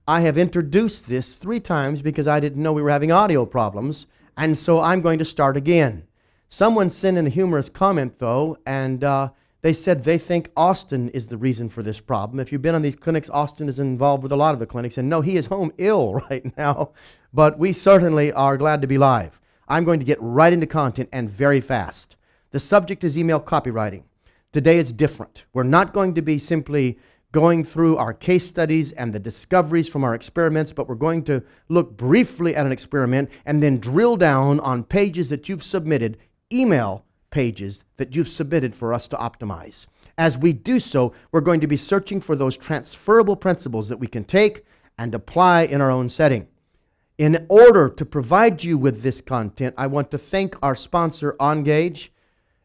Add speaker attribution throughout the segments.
Speaker 1: I have introduced this 3 times because I didn't know we were having audio problems, and so I'm going to start again. Someone sent in a humorous comment, though, and they said they think Austin is the reason for this problem. If you've been on these clinics, Austin is involved with a lot of the clinics, and no, he is home ill right now, but we certainly are glad to be live. I'm going to get right into content and very fast. The subject is email copywriting. Today it's different. We're not going to be simply going through our case studies and the discoveries from our experiments, but we're going to look briefly at an experiment and then drill down on pages that you've submitted, email pages that you've submitted for us to optimize. As we do so, we're going to be searching for those transferable principles that we can take and apply in our own setting. In order to provide you with this content, I want to thank our sponsor, Engage.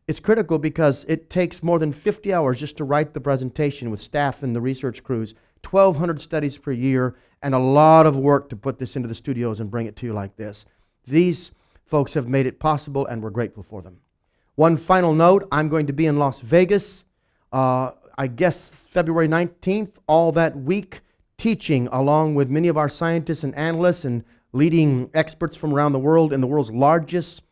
Speaker 1: It's critical because it takes more than 50 hours just to write the presentation with staff and the research crews, 1,200 studies per year, and a lot of work to put this into the studios and bring it to you like this. These folks have made it possible, and we're grateful for them. One final note, I'm going to be in Las Vegas, I guess February 19th, all that week, teaching along with many of our scientists and analysts and leading experts from around the world in the world's largest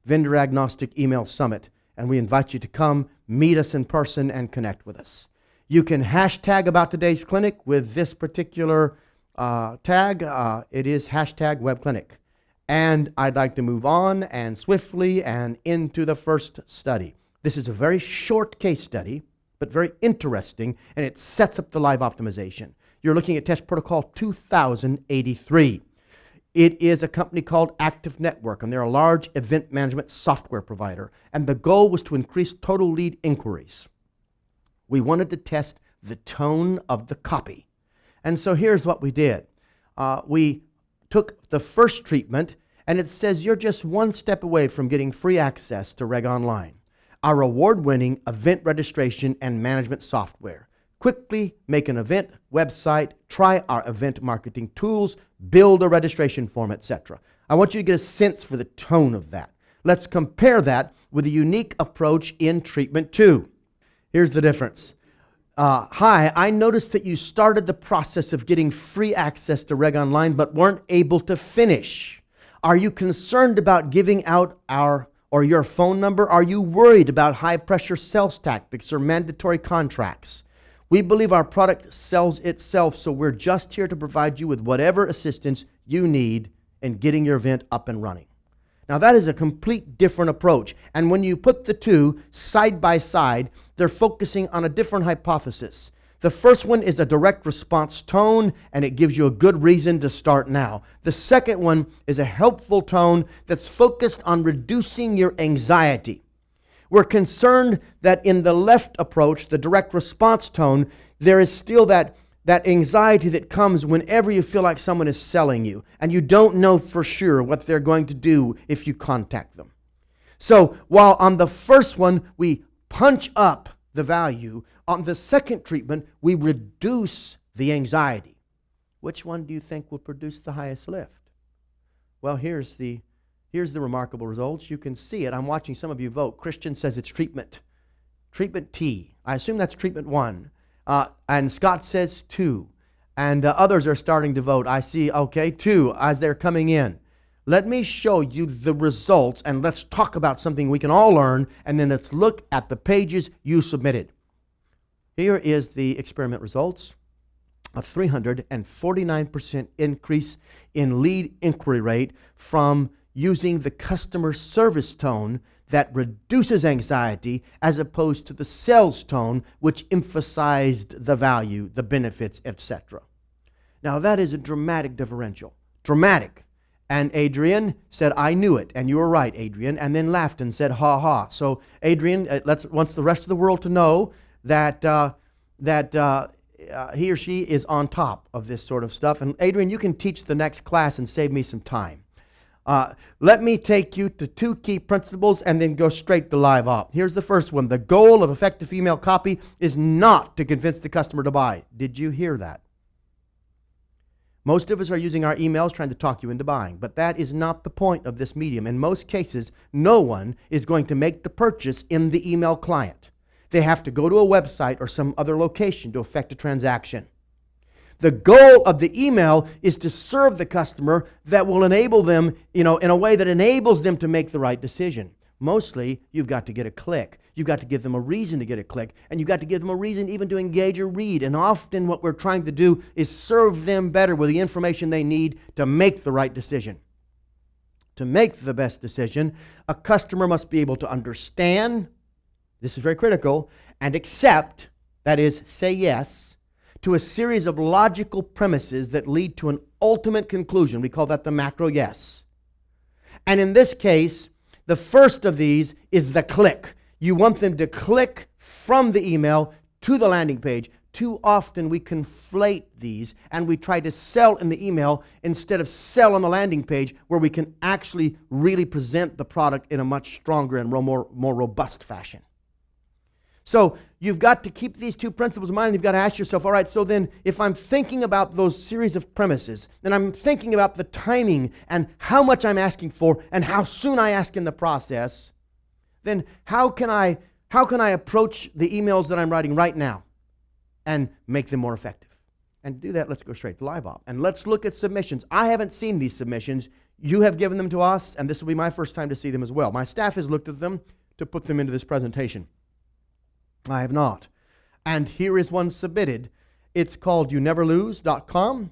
Speaker 1: vendor-agnostic email summit. And we invite you to come, meet us in person, and connect with us. You can hashtag about today's clinic with this particular tag. It is hashtag webclinic. And I'd like to move on and swiftly and into the first study. This is a very short case study, but very interesting, and it sets up the live optimization. You're looking at test protocol 2083. It is a company called Active Network, and they're a large event management software provider. And the goal was to increase total lead inquiries. We wanted to test the tone of the copy. And so here's what we did. We took the first treatment, and it says you're just one step away from getting free access to Reg Online, our award-winning event registration and management software. Quickly make an event website, try our event marketing tools, build a registration form, etc. I want you to get a sense for the tone of that. Let's compare that with a unique approach in treatment 2. Here's the difference. Hi, I noticed that you started the process of getting free access to Reg Online but weren't able to finish. Are you concerned about giving out your phone number? Are you worried about high-pressure sales tactics or mandatory contracts? We believe our product sells itself, so we're just here to provide you with whatever assistance you need in getting your event up and running. Now that is a complete different approach, and when you put the two side by side, they're focusing on a different hypothesis. The first one is a direct response tone, and it gives you a good reason to start now. The second one is a helpful tone that's focused on reducing your anxiety. We're concerned that in the left approach, the direct response tone, there is still that anxiety that comes whenever you feel like someone is selling you and you don't know for sure what they're going to do if you contact them. So while on the first one, we punch up the value, on the second treatment, we reduce the anxiety. Which one do you think will produce the highest lift? Well, here's the remarkable results. You can see it. I'm watching some of you vote. Christian says it's treatment. Treatment T. I assume that's treatment 1. And Scott says 2. And others are starting to vote. I see, okay, 2 as they're coming in. Let me show you the results, and let's talk about something we can all learn, and then let's look at the pages you submitted. Here is the experiment results. A 349% increase in lead inquiry rate from using the customer service tone that reduces anxiety as opposed to the sales tone which emphasized the value, the benefits, etc. Now that is a dramatic differential. Dramatic. And Adrian said, I knew it. And you were right, Adrian. And then laughed and said, ha ha. So Adrian wants the rest of the world to know that he or she is on top of this sort of stuff. And Adrian, you can teach the next class and save me some time. Let me take you to 2 key principles and then go straight to live op. Here's the first one. The goal of effective email copy is not to convince the customer to buy. Did you hear that? Most of us are using our emails trying to talk you into buying, but that is not the point of this medium. In most cases, no one is going to make the purchase in the email client. They have to go to a website or some other location to effect a transaction. The goal of the email is to serve the customer that will enable them, in a way that enables them to make the right decision. Mostly, you've got to get a click. You've got to give them a reason to get a click. And you've got to give them a reason even to engage or read. And often what we're trying to do is serve them better with the information they need to make the right decision. To make the best decision, a customer must be able to understand, this is very critical, and accept, that is, say yes, to a series of logical premises that lead to an ultimate conclusion. We call that the macro yes. And in this case, the first of these is the click. You want them to click from the email to the landing page. Too often we conflate these and we try to sell in the email instead of sell on the landing page, where we can actually really present the product in a much stronger and more robust fashion. So you've got to keep these two principles in mind, and you've got to ask yourself, all right, so then if I'm thinking about those series of premises, then I'm thinking about the timing and how much I'm asking for and how soon I ask in the process, then how can I approach the emails that I'm writing right now and make them more effective? And to do that, let's go straight to LiveOp. And let's look at submissions. I haven't seen these submissions. You have given them to us, and this will be my first time to see them as well. My staff has looked at them to put them into this presentation. I have not. And here is one submitted. It's called youneverlose.com.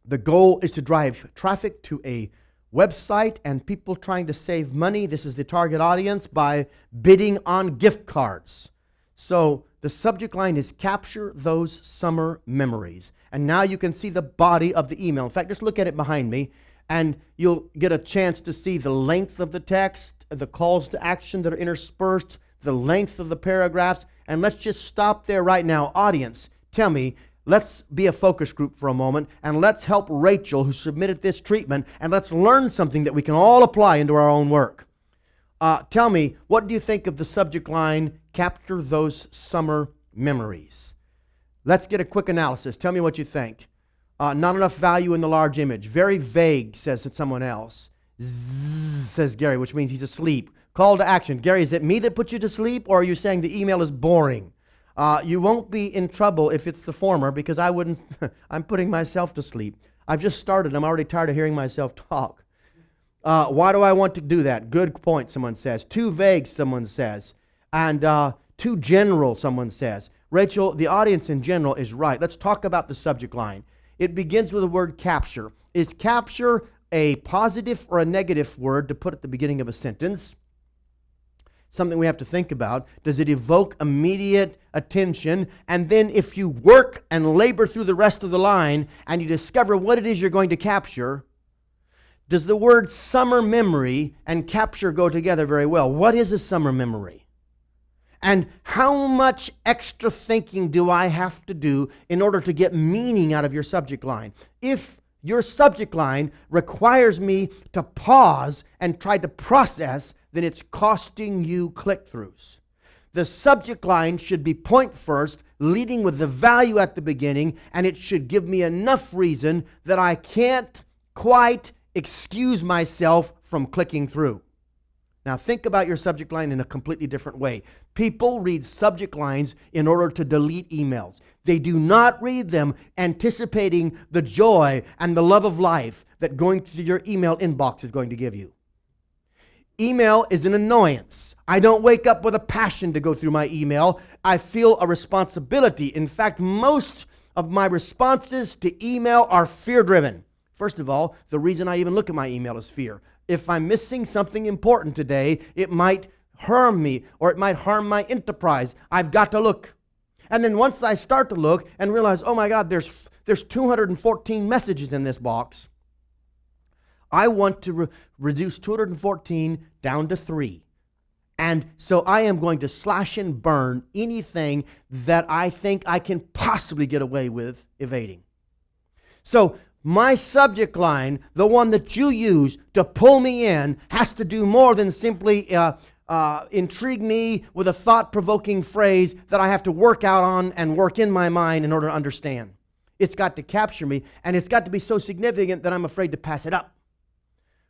Speaker 1: The goal is to drive traffic to a website and people trying to save money. This is the target audience by bidding on gift cards. So the subject line is capture those summer memories. And now you can see the body of the email. In fact, just look at it behind me and you'll get a chance to see the length of the text, the calls to action that are interspersed, the length of the paragraphs. And let's just stop there right now. Audience, tell me, let's be a focus group for a moment and let's help Rachel, who submitted this treatment, and let's learn something that we can all apply into our own work. Tell me, what do you think of the subject line, capture those summer memories? Let's get a quick analysis. Tell me what you think. Not enough value in the large image. Very vague, says someone else. Zzz, says Gary, which means he's asleep. Call to action. Gary, is it me that put you to sleep, or are you saying the email is boring? You won't be in trouble if it's the former, because I wouldn't. I'm putting myself to sleep. I've just started. I'm already tired of hearing myself talk. Why do I want to do that? Good point, someone says. Too vague, someone says. And too general, someone says. Rachel, the audience in general is right. Let's talk about the subject line. It begins with the word capture. Is capture a positive or a negative word to put at the beginning of a sentence? Something we have to think about. Does it evoke immediate attention? And then if you work and labor through the rest of the line and you discover what it is you're going to capture, does the word summer memory and capture go together very well? What is a summer memory? And how much extra thinking do I have to do in order to get meaning out of your subject line? If your subject line requires me to pause and try to process, then it's costing you click-throughs. The subject line should be point first, leading with the value at the beginning, and it should give me enough reason that I can't quite excuse myself from clicking through. Now think about your subject line in a completely different way. People read subject lines in order to delete emails. They do not read them anticipating the joy and the love of life that going through your email inbox is going to give you. Email is an annoyance. I don't wake up with a passion to go through my email. I feel a responsibility. In fact, most of my responses to email are fear-driven. First of all, the reason I even look at my email is fear. If I'm missing something important today, it might harm me or it might harm my enterprise. I've got to look. And then once I start to look and realize, oh my God, there's 214 messages in this box, I want to reduce 214 down to 3. And so I am going to slash and burn anything that I think I can possibly get away with evading. So my subject line, the one that you use to pull me in, has to do more than simply intrigue me with a thought-provoking phrase that I have to work out on and work in my mind in order to understand. It's got to capture me, and it's got to be so significant that I'm afraid to pass it up.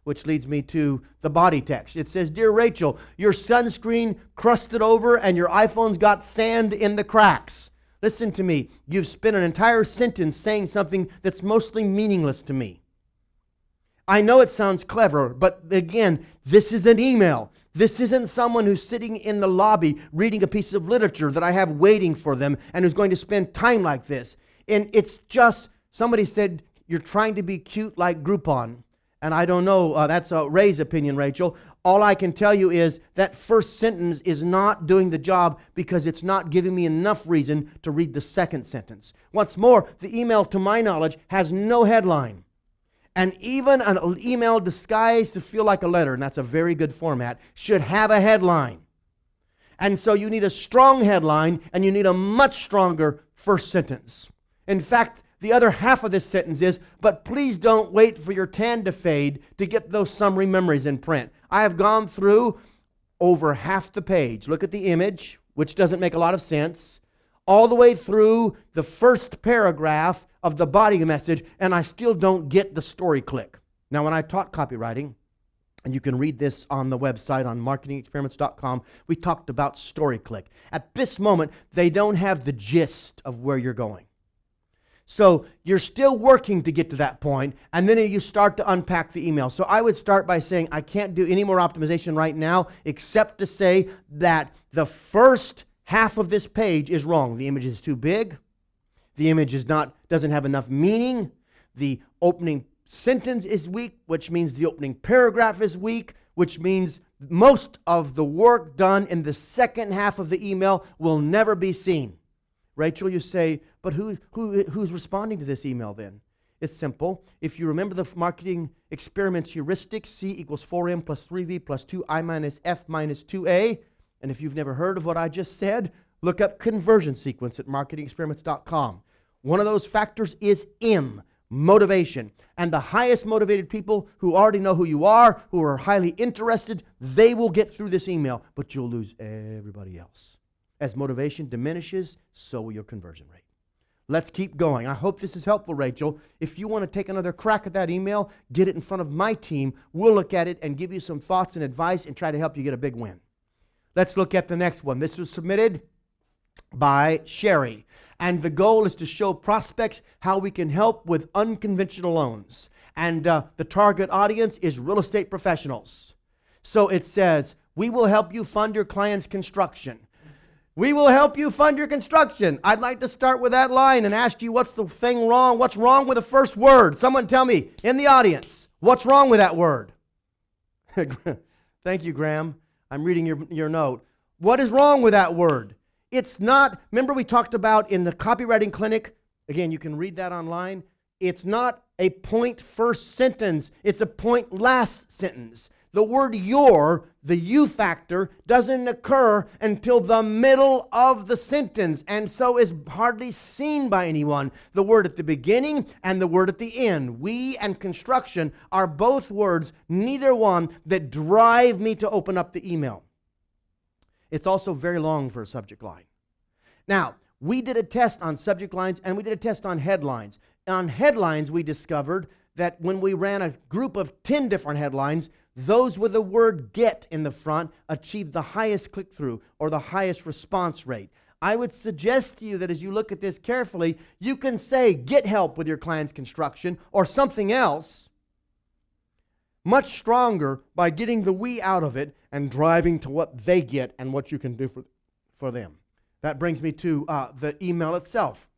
Speaker 1: Which leads me to the body text. It says, Dear Rachel, your sunscreen crusted over and your iPhone's got sand in the cracks. Listen to me. You've spent an entire sentence saying something that's mostly meaningless to me. I know it sounds clever, but again, this is an email. This isn't someone who's sitting in the lobby reading a piece of literature that I have waiting for them and who's going to spend time like this. And it's just, somebody said, you're trying to be cute like Groupon. And I don't know, that's Ray's opinion, Rachel. All I can tell you is that first sentence is not doing the job because it's not giving me enough reason to read the second sentence. What's more, the email, to my knowledge, has no headline. And even an email disguised to feel like a letter, and that's a very good format, should have a headline. And so you need a strong headline, and you need a much stronger first sentence. In fact, the other half of this sentence is, but please don't wait for your tan to fade to get those summary memories in print. I have gone through over half the page. Look at the image, which doesn't make a lot of sense, all the way through the first paragraph of the body message, and I still don't get the story click. Now, when I taught copywriting, and you can read this on the website on marketingexperiments.com, we talked about story click. At this moment, they don't have the gist of where you're going. So you're still working to get to that point, and then you start to unpack the email. So I would start by saying, I can't do any more optimization right now, except to say that the first half of this page is wrong. The image is too big. The image doesn't have enough meaning. The opening sentence is weak, which means the opening paragraph is weak, which means most of the work done in the second half of the email will never be seen. Rachel, you say, but who's responding to this email then? It's simple. If you remember the marketing experiments heuristic, C equals 4M plus 3V plus 2I minus F minus 2A, and if you've never heard of what I just said, look up conversion sequence at marketingexperiments.com. One of those factors is M, motivation. And the highest motivated people who already know who you are, who are highly interested, they will get through this email, but you'll lose everybody else. As motivation diminishes, so will your conversion rate. Let's keep going. I hope this is helpful, Rachel. If you want to take another crack at that email, get it in front of my team. We'll look at it and give you some thoughts and advice and try to help you get a big win. Let's look at the next one. This was submitted by Sherry. And the goal is to show prospects how we can help with unconventional loans. And the target audience is real estate professionals. So it says, we will help you fund your client's construction. We will help you fund your construction. I'd like to start with that line and ask you, what's the thing wrong? What's wrong with the first word? Someone tell me in the audience, what's wrong with that word? Thank you, Graham. I'm reading your note. What is wrong with that word? It's not, remember we talked about in the copywriting clinic, again, you can read that online. It's not a point first sentence. It's a point last sentence. The word your, the you factor, doesn't occur until the middle of the sentence, and so is hardly seen by anyone. The word at the beginning and the word at the end. We and construction are both words, neither one, that drive me to open up the email. It's also very long for a subject line. Now, we did a test on subject lines and we did a test on headlines. On headlines, we discovered that when we ran a group of 10 different headlines, those with the word get in the front achieved the highest click-through or the highest response rate. I would suggest to you that as you look at this carefully, you can say get help with your client's construction or something else much stronger by getting the we out of it and driving to what they get and what you can do for them. That brings me to the email itself.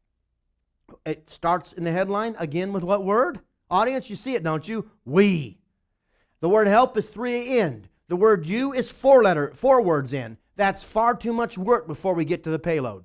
Speaker 1: It starts in the headline, again, with what word? Audience, you see it, don't you? We. The word help is 3 end. The word you is 4 words in. That's far too much work before we get to the payload.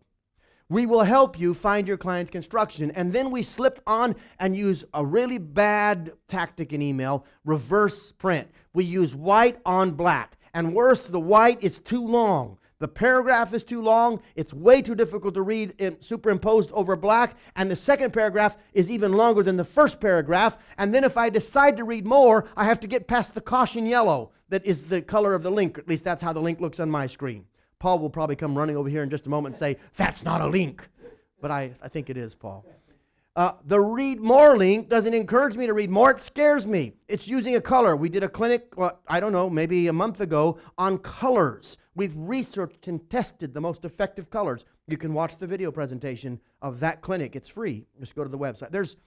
Speaker 1: We will help you find your client's construction. And then we slip on and use a really bad tactic in email, reverse print. We use white on black. And worse, the white is too long. The paragraph is too long. It's way too difficult to read superimposed over black. And the second paragraph is even longer than the first paragraph. And then if I decide to read more, I have to get past the caution yellow that is the color of the link. At least that's how the link looks on my screen. Paul will probably come running over here in just a moment and say, that's not a link. But I think it is, Paul. The read more link doesn't encourage me to read more. It scares me. It's using a color. We did a clinic, I don't know, maybe a month ago on colors. We've researched and tested the most effective colors. You can watch the video presentation of that clinic. It's free. Just go to the website. There's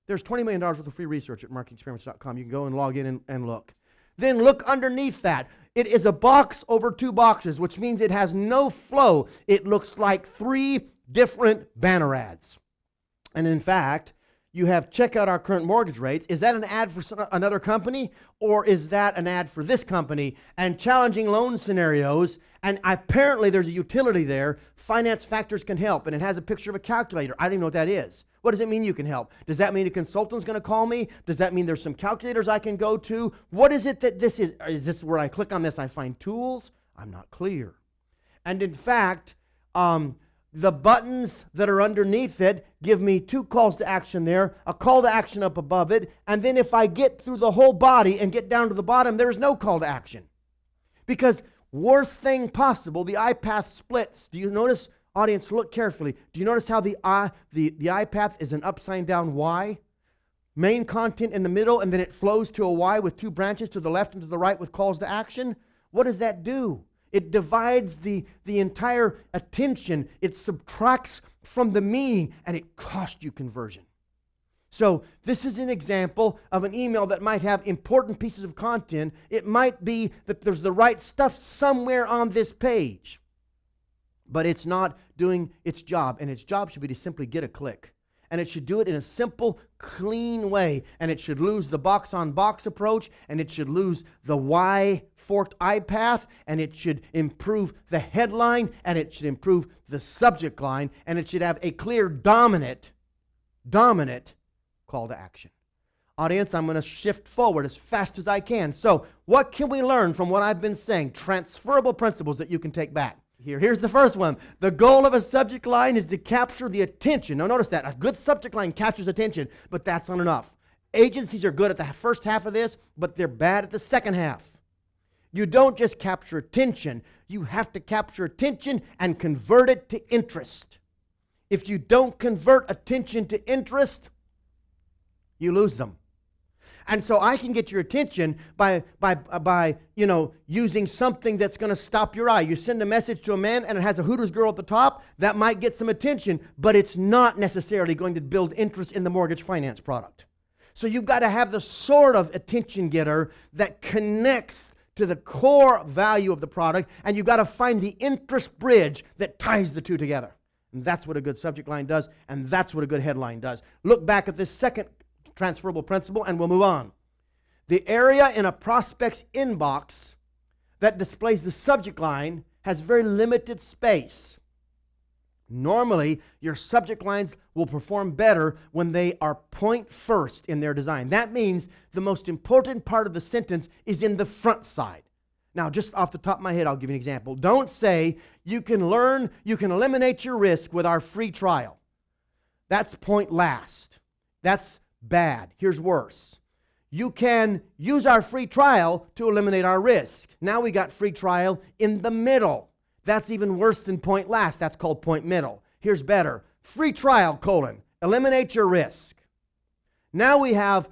Speaker 1: $20 million worth of free research at marketingexperiments.com. You can go and log in and look. Then look underneath that. It is a box over 2 boxes, which means it has no flow. It looks like 3 different banner ads. And in fact, you have check out our current mortgage rates. Is that an ad for another company, or is that an ad for this company? And challenging loan scenarios, and apparently there's a utility there. Finance Factors can help, and it has a picture of a calculator. I don't even know what that is. What does it mean you can help? Does that mean a consultant's going to call me? Does that mean there's some calculators I can go to? What is it that this is? Is this where I click on this, I find tools? I'm not clear. And in fact, the buttons that are underneath it give me 2 calls to action there, a call to action up above it, and then if I get through the whole body and get down to the bottom, there's no call to action. Because worst thing possible, the iPath splits. Do you notice, audience, look carefully. Do you notice how the iPath is an upside down Y? Main content in the middle, and then it flows to a Y with 2 branches to the left and to the right with calls to action? What does that do? It divides the entire attention. It subtracts from the meaning, and it costs you conversion. So this is an example of an email that might have important pieces of content. It might be that there's the right stuff somewhere on this page, but it's not doing its job, and its job should be to simply get a click. And it should do it in a simple, clean way. And it should lose the box-on-box approach, and it should lose the Y-forked iPath, and it should improve the headline, and it should improve the subject line, and it should have a clear, dominant call to action. Audience, I'm going to shift forward as fast as I can. So, what can we learn from what I've been saying? Transferable principles that you can take back. Here's the first one. The goal of a subject line is to capture the attention. Now notice that. A good subject line captures attention, but that's not enough. Agencies are good at the first half of this, but they're bad at the second half. You don't just capture attention. You have to capture attention and convert it to interest. If you don't convert attention to interest, you lose them. And so I can get your attention by using something that's going to stop your eye. You send a message to a man and it has a Hooters girl at the top. That might get some attention, but it's not necessarily going to build interest in the mortgage finance product. So you've got to have the sort of attention getter that connects to the core value of the product, and you've got to find the interest bridge that ties the two together. And that's what a good subject line does, and that's what a good headline does. Look back at this second transferable principle, and we'll move on. The area in a prospect's inbox that displays the subject line has very limited space. Normally, your subject lines will perform better when they are point first in their design. That means the most important part of the sentence is in the front side. Now, just off the top of my head, I'll give you an example. Don't say, you can eliminate your risk with our free trial. That's point last. That's bad. Here's worse. You can use our free trial to eliminate our risk. Now we got free trial in the middle. That's even worse than point last. That's called point middle. Here's better. Free trial, eliminate your risk. Now we have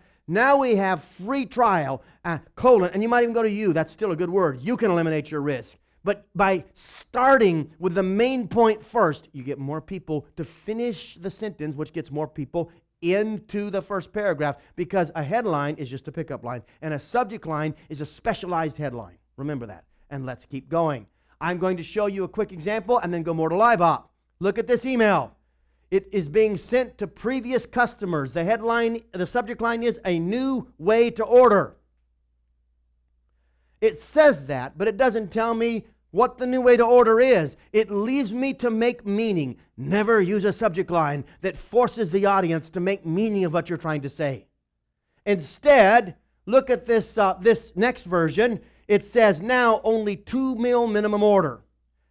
Speaker 1: free trial, and you might even go to you. That's still a good word. You can eliminate your risk. But by starting with the main point first, you get more people to finish the sentence, which gets more people into the first paragraph, because a headline is just a pickup line, and a subject line is a specialized headline. Remember that. And let's keep going. I'm going to show you a quick example and then go more to live op. Look at this email. It is being sent to previous customers. The headline, the subject line is a new way to order. It says that, but it doesn't tell me what the new way to order is. It leaves me to make meaning. Never use a subject line that forces the audience to make meaning of what you're trying to say. Instead, look at this next version. It says now only 2 mil minimum order.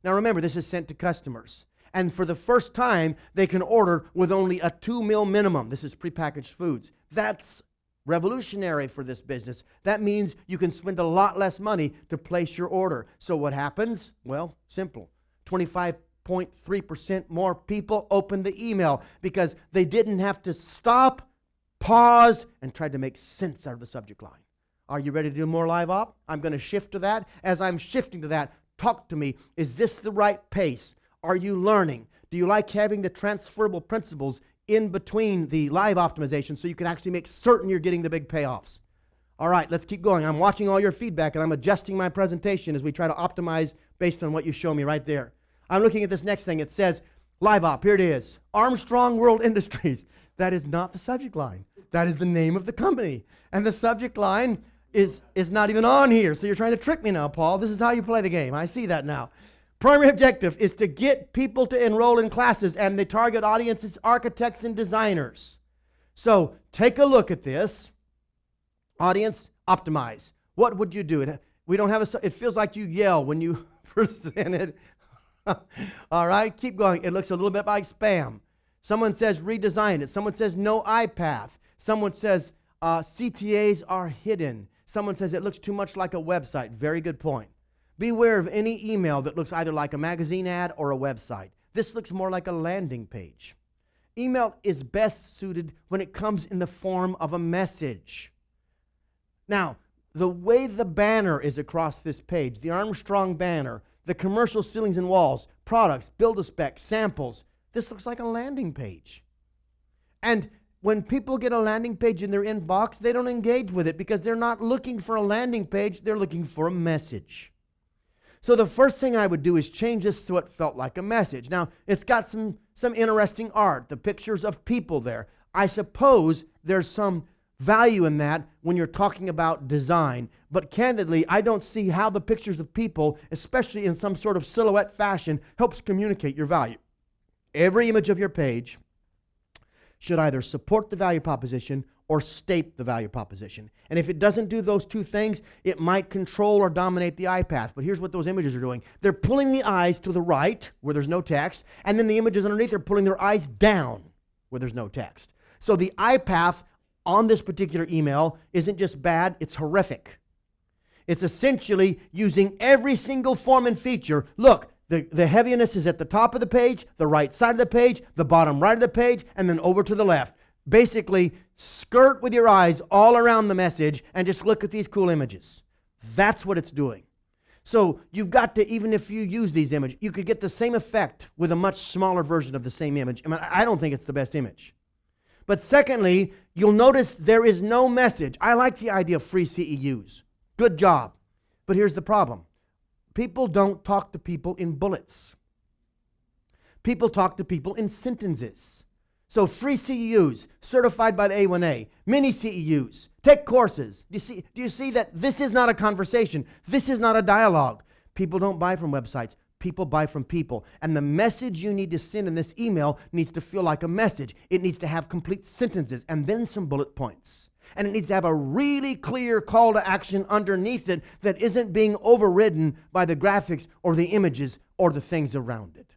Speaker 1: Now remember, this is sent to customers. And for the first time, they can order with only a 2 mil minimum. This is prepackaged foods. That's revolutionary for this business. That means you can spend a lot less money to place your order. So what happens? Well, simple. 25.3% more people open the email because they didn't have to stop, pause, and try to make sense out of the subject line. Are you ready to do more live op? I'm going to shift to that. As I'm shifting to that, talk to me. Is this the right pace? Are you learning? Do you like having the transferable principles in between the live optimization so you can actually make certain you're getting the big payoffs? All right, let's keep going. I'm watching all your feedback, and I'm adjusting my presentation as we try to optimize based on what you show me right there. I'm looking at this next thing. It says, Live Op, here it is. Armstrong World Industries. That is not the subject line. That is the name of the company. And the subject line is not even on here. So you're trying to trick me now, Paul. This is how you play the game. I see that now. Primary objective is to get people to enroll in classes, and the target audience is architects and designers. So take a look at this. Audience, optimize. What would you do? We don't have it feels like you yell when you present it. All right, keep going. It looks a little bit like spam. Someone says redesign it. Someone says no iPath. Someone says CTAs are hidden. Someone says it looks too much like a website. Very good point. Beware of any email that looks either like a magazine ad or a website. This looks more like a landing page. Email is best suited when it comes in the form of a message. Now, the way the banner is across this page, the Armstrong banner, the commercial ceilings and walls, products, build-a-spec, samples, this looks like a landing page. And when people get a landing page in their inbox, they don't engage with it because they're not looking for a landing page, they're looking for a message. So the first thing I would do is change this so it felt like a message. Now, it's got some interesting art, the pictures of people there. I suppose there's some value in that when you're talking about design. But candidly, I don't see how the pictures of people, especially in some sort of silhouette fashion, helps communicate your value. Every image of your page should either support the value proposition or state the value proposition. And if it doesn't do those two things, it might control or dominate the eye path. But here's what those images are doing. They're pulling the eyes to the right, where there's no text, and then the images underneath are pulling their eyes down, where there's no text. So the eye path on this particular email isn't just bad, it's horrific. It's essentially using every single form and feature. Look, the heaviness is at the top of the page, the right side of the page, the bottom right of the page, and then over to the left. Basically, skirt with your eyes all around the message and just look at these cool images. That's what it's doing. So you've got to, even if you use these images, you could get the same effect with a much smaller version of the same image. I mean, I don't think it's the best image. But secondly, you'll notice there is no message. I like the idea of free CEUs. Good job. But here's the problem. People don't talk to people in bullets. People talk to people in sentences. So free CEUs, certified by the A1A, mini CEUs, take courses. Do you see that this is not a conversation? This is not a dialogue. People don't buy from websites. People buy from people. And the message you need to send in this email needs to feel like a message. It needs to have complete sentences and then some bullet points. And it needs to have a really clear call to action underneath it that isn't being overridden by the graphics or the images or the things around it.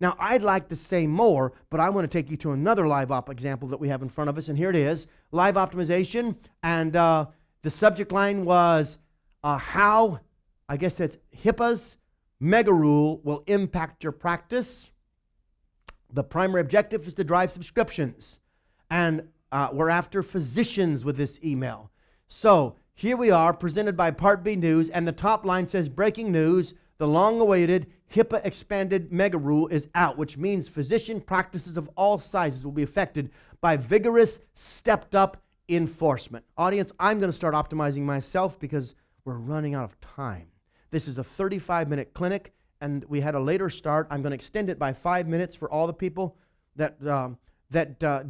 Speaker 1: Now, I'd like to say more, but I want to take you to another live op example that we have in front of us. And here it is, live optimization. And the subject line was how, I guess that's HIPAA's mega rule will impact your practice. The primary objective is to drive subscriptions. And we're after physicians with this email. So here we are, presented by Part B News, and the top line says, breaking news, the long-awaited HIPAA expanded mega rule is out, which means physician practices of all sizes will be affected by vigorous, stepped-up enforcement. Audience, I'm going to start optimizing myself because we're running out of time. This is a 35-minute clinic, and we had a later start. I'm going to extend it by 5 minutes for all the people that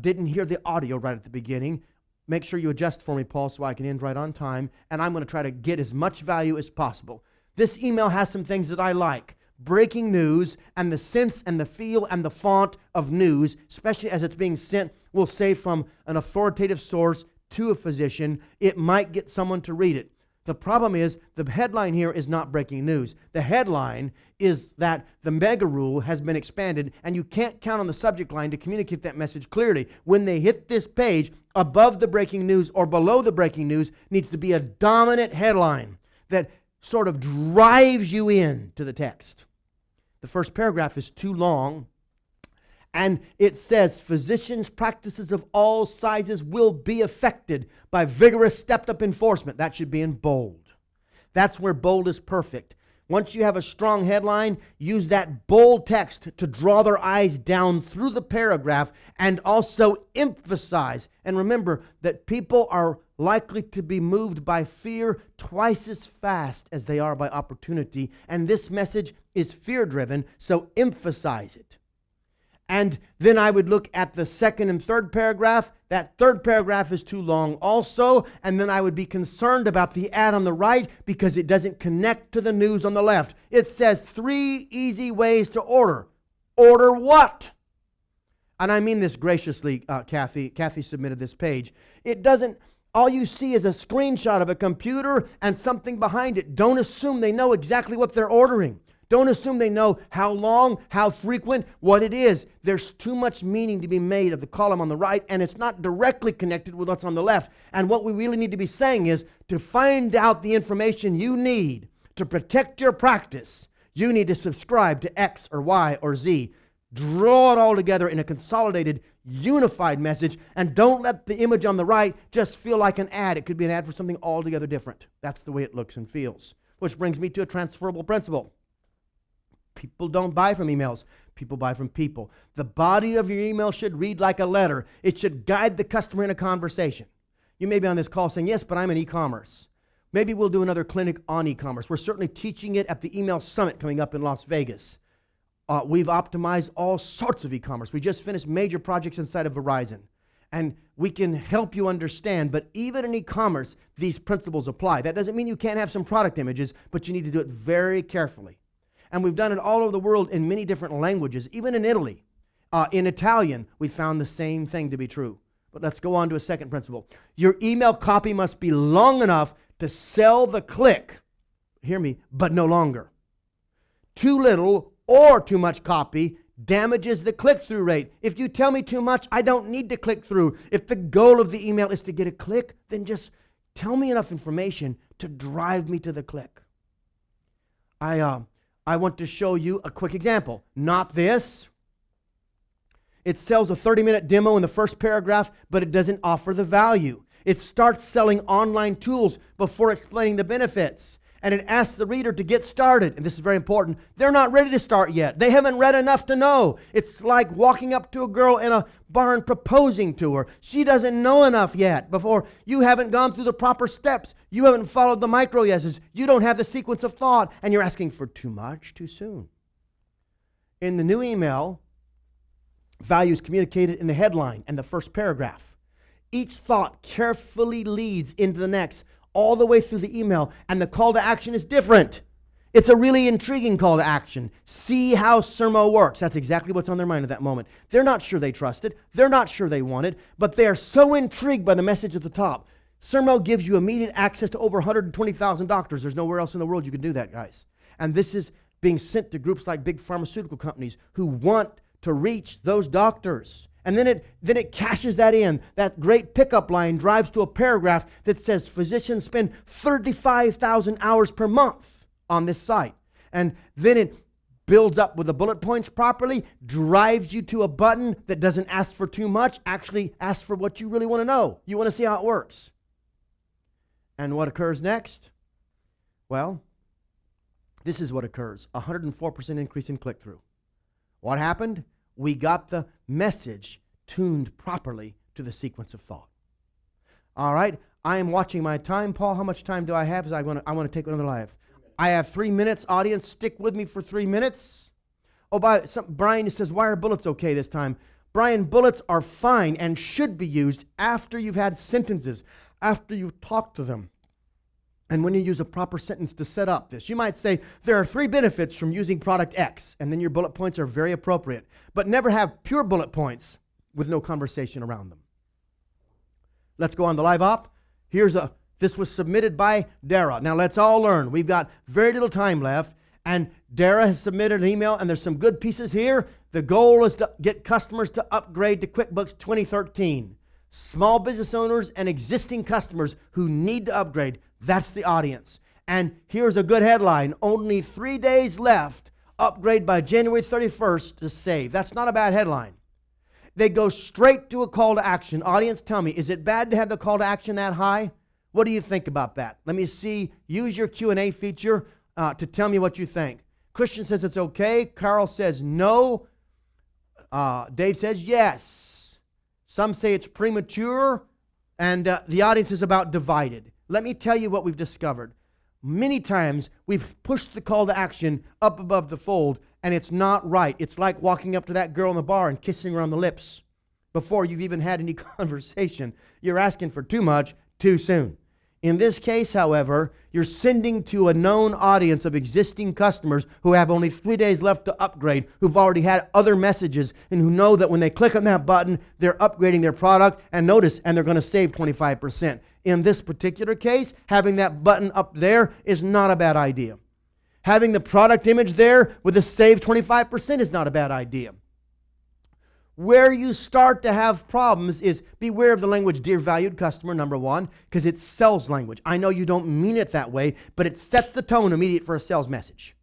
Speaker 1: didn't hear the audio right at the beginning. Make sure you adjust for me, Paul, so I can end right on time. And I'm going to try to get as much value as possible. This email has some things that I like. Breaking news and the sense and the feel and the font of news, especially as it's being sent, we'll say from an authoritative source to a physician. It might get someone to read it. The problem is the headline here is not breaking news. The headline is that the mega rule has been expanded, and you can't count on the subject line to communicate that message clearly. When they hit this page, above the breaking news or below the breaking news needs to be a dominant headline that sort of drives you in to the text. The first paragraph is too long, and it says, physicians' practices of all sizes will be affected by vigorous stepped-up enforcement. That should be in bold. That's where bold is perfect. Once you have a strong headline, use that bold text to draw their eyes down through the paragraph and also emphasize. And remember that people are likely to be moved by fear twice as fast as they are by opportunity. And this message is fear-driven, so emphasize it. And then I would look at the second and third paragraph. That third paragraph is too long also. And then I would be concerned about the ad on the right because it doesn't connect to the news on the left. It says 3 easy ways to order. Order what? And I mean this graciously, Kathy. Kathy submitted this page. It doesn't, all you see is a screenshot of a computer and something behind it. Don't assume they know exactly what they're ordering. Don't assume they know how long, how frequent, what it is. There's too much meaning to be made of the column on the right, and it's not directly connected with what's on the left. And what we really need to be saying is, to find out the information you need to protect your practice, you need to subscribe to X or Y or Z. Draw it all together in a consolidated, unified message, and don't let the image on the right just feel like an ad. It could be an ad for something altogether different. That's the way it looks and feels. Which brings me to a transferable principle. People don't buy from emails. People buy from people. The body of your email should read like a letter. It should guide the customer in a conversation. You may be on this call saying, yes, but I'm in e-commerce. Maybe we'll do another clinic on e-commerce. We're certainly teaching it at the Email Summit coming up in Las Vegas. We've optimized all sorts of e-commerce. We just finished major projects inside of Verizon. And we can help you understand, but even in e-commerce, these principles apply. That doesn't mean you can't have some product images, but you need to do it very carefully. And we've done it all over the world in many different languages, even in Italy. In Italian, we found the same thing to be true. But let's go on to a second principle. Your email copy must be long enough to sell the click. Hear me, but no longer. Too little or too much copy damages the click-through rate. If you tell me too much, I don't need to click through. If the goal of the email is to get a click, then just tell me enough information to drive me to the click. I want to show you a quick example. Not this. It sells a 30-minute demo in the first paragraph, but it doesn't offer the value. It starts selling online tools before explaining the benefits. And it asks the reader to get started. And this is very important. They're not ready to start yet. They haven't read enough to know. It's like walking up to a girl in a bar and proposing to her. She doesn't know enough yet. Before you haven't gone through the proper steps. You haven't followed the micro yeses. You don't have the sequence of thought. And you're asking for too much too soon. In the new email, value is communicated in the headline and the first paragraph. Each thought carefully leads into the next, all the way through the email, and the call to action is different. It's a really intriguing call to action. See how Sermo works. That's exactly what's on their mind at that moment. They're not sure they trust it. They're not sure they want it, but they are so intrigued by the message at the top. Sermo gives you immediate access to over 120,000 doctors. There's nowhere else in the world you can do that, guys. And this is being sent to groups like big pharmaceutical companies who want to reach those doctors. And then it cashes that in. That great pickup line drives to a paragraph that says physicians spend 35,000 hours per month on this site. And then it builds up with the bullet points properly, drives you to a button that doesn't ask for too much, actually asks for what you really want to know. You want to see how it works. And what occurs next? Well, this is what occurs. 104% increase in click-through. What happened? We got the message tuned properly to the sequence of thought. All right, I am watching my time. Paul, how much time do I have? I want to take another live. I have 3 minutes. Audience, stick with me for 3 minutes. Oh, Brian says, why are bullets okay this time? Brian, bullets are fine and should be used after you've had sentences, after you've talked to them. And when you use a proper sentence to set up this, you might say, there are 3 benefits from using product X, and then your bullet points are very appropriate. But never have pure bullet points with no conversation around them. Let's go on the live op. This was submitted by Dara. Now let's all learn. We've got very little time left, and Dara has submitted an email, and there's some good pieces here. The goal is to get customers to upgrade to QuickBooks 2013. Small business owners and existing customers who need to upgrade. That's the audience. And here's a good headline. Only 3 days left. Upgrade by January 31st to save. That's not a bad headline. They go straight to a call to action. Audience, tell me, is it bad to have the call to action that high? What do you think about that? Let me see. Use your Q&A feature. to tell me what you think. Christian says it's okay. Carl says no. Dave says yes. Some say it's premature, and the audience is about divided. Let me tell you what we've discovered. Many times we've pushed the call to action up above the fold, and it's not right. It's like walking up to that girl in the bar and kissing her on the lips before you've even had any conversation. You're asking for too much too soon. In this case, however, you're sending to a known audience of existing customers who have only 3 days left to upgrade, who've already had other messages, and who know that when they click on that button, they're upgrading their product, and notice, and they're going to save 25%. In this particular case, having that button up there is not a bad idea. Having the product image there with a save 25% is not a bad idea. Where you start to have problems is beware of the language, dear valued customer, number one, because it's sales language. I know you don't mean it that way, but it sets the tone immediate for a sales message.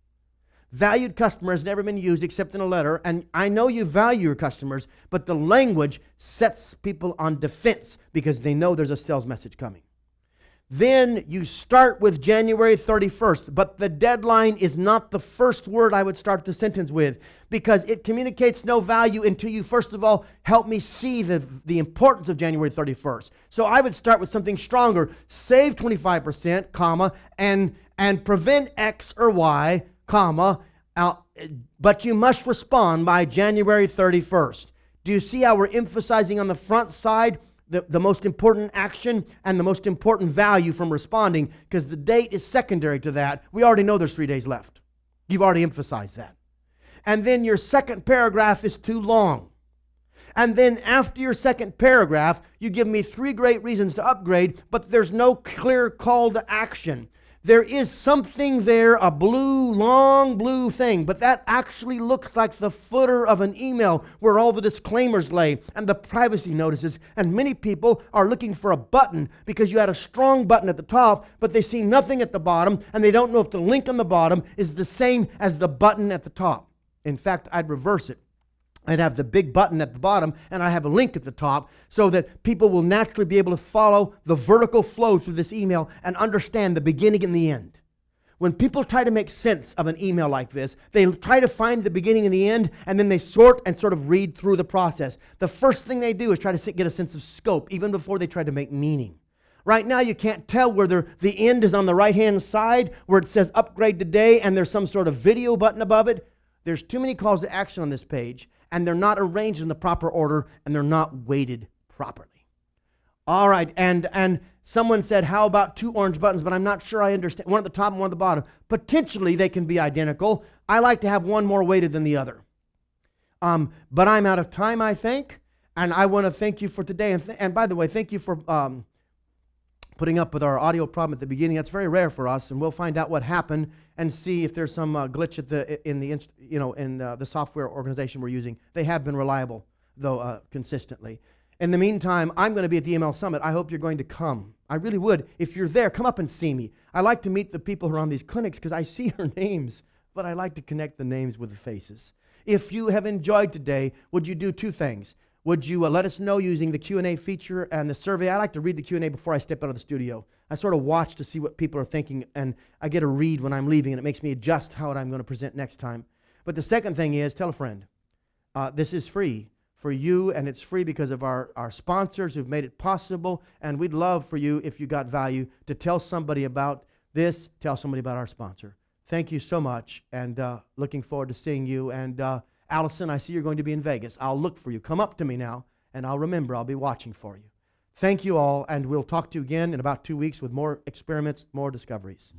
Speaker 1: Valued customer has never been used except in a letter, and I know you value your customers, but the language sets people on defense because they know there's a sales message coming. Then you start with January 31st, but the deadline is not the first word I would start the sentence with because it communicates no value until you, first of all, help me see the importance of January 31st. So I would start with something stronger. Save 25%, comma, and prevent X or Y, comma, but you must respond by January 31st. Do you see how we're emphasizing on the front side the most important action and the most important value from responding, because the date is secondary to that. We already know there's 3 days left. You've already emphasized that. And then your second paragraph is too long. And then after your second paragraph, you give me 3 great reasons to upgrade, but there's no clear call to action. There is something there, a blue, long blue thing, but that actually looks like the footer of an email where all the disclaimers lay and the privacy notices. And many people are looking for a button because you had a strong button at the top, but they see nothing at the bottom, and they don't know if the link on the bottom is the same as the button at the top. In fact, I'd reverse it. I'd have the big button at the bottom, and I have a link at the top so that people will naturally be able to follow the vertical flow through this email and understand the beginning and the end. When people try to make sense of an email like this, they try to find the beginning and the end, and then they sort and sort of read through the process. The first thing they do is try to get a sense of scope, even before they try to make meaning. Right now, you can't tell whether the end is on the right-hand side, where it says upgrade today, and there's some sort of video button above it. There's too many calls to action on this page, and they're not arranged in the proper order, and they're not weighted properly. All right, and someone said, how about 2 orange buttons? But I'm not sure I understand. One at the top and one at the bottom. Potentially, they can be identical. I like to have one more weighted than the other. But I'm out of time, I think, and I want to thank you for today. And by the way, thank you for putting up with our audio problem at the beginning. That's very rare for us, and we'll find out what happened and see if there's some glitch in the software organization we're using. They have been reliable, though, consistently. In the meantime, I'm going to be at the ML Summit. I hope you're going to come. I really would. If you're there, come up and see me. I like to meet the people who are on these clinics because I see their names, but I like to connect the names with the faces. If you have enjoyed today, would you do 2 things? Would you let us know using the Q&A feature and the survey? I like to read the Q&A before I step out of the studio. I sort of watch to see what people are thinking, and I get a read when I'm leaving, and it makes me adjust how I'm going to present next time. But the second thing is, tell a friend. This is free for you, and it's free because of our sponsors who've made it possible, and we'd love for you, if you got value, to tell somebody about this, tell somebody about our sponsor. Thank you so much, and looking forward to seeing you. And Allison, I see you're going to be in Vegas. I'll look for you. Come up to me now, and I'll remember. I'll be watching for you. Thank you all, and we'll talk to you again in about 2 weeks with more experiments, more discoveries.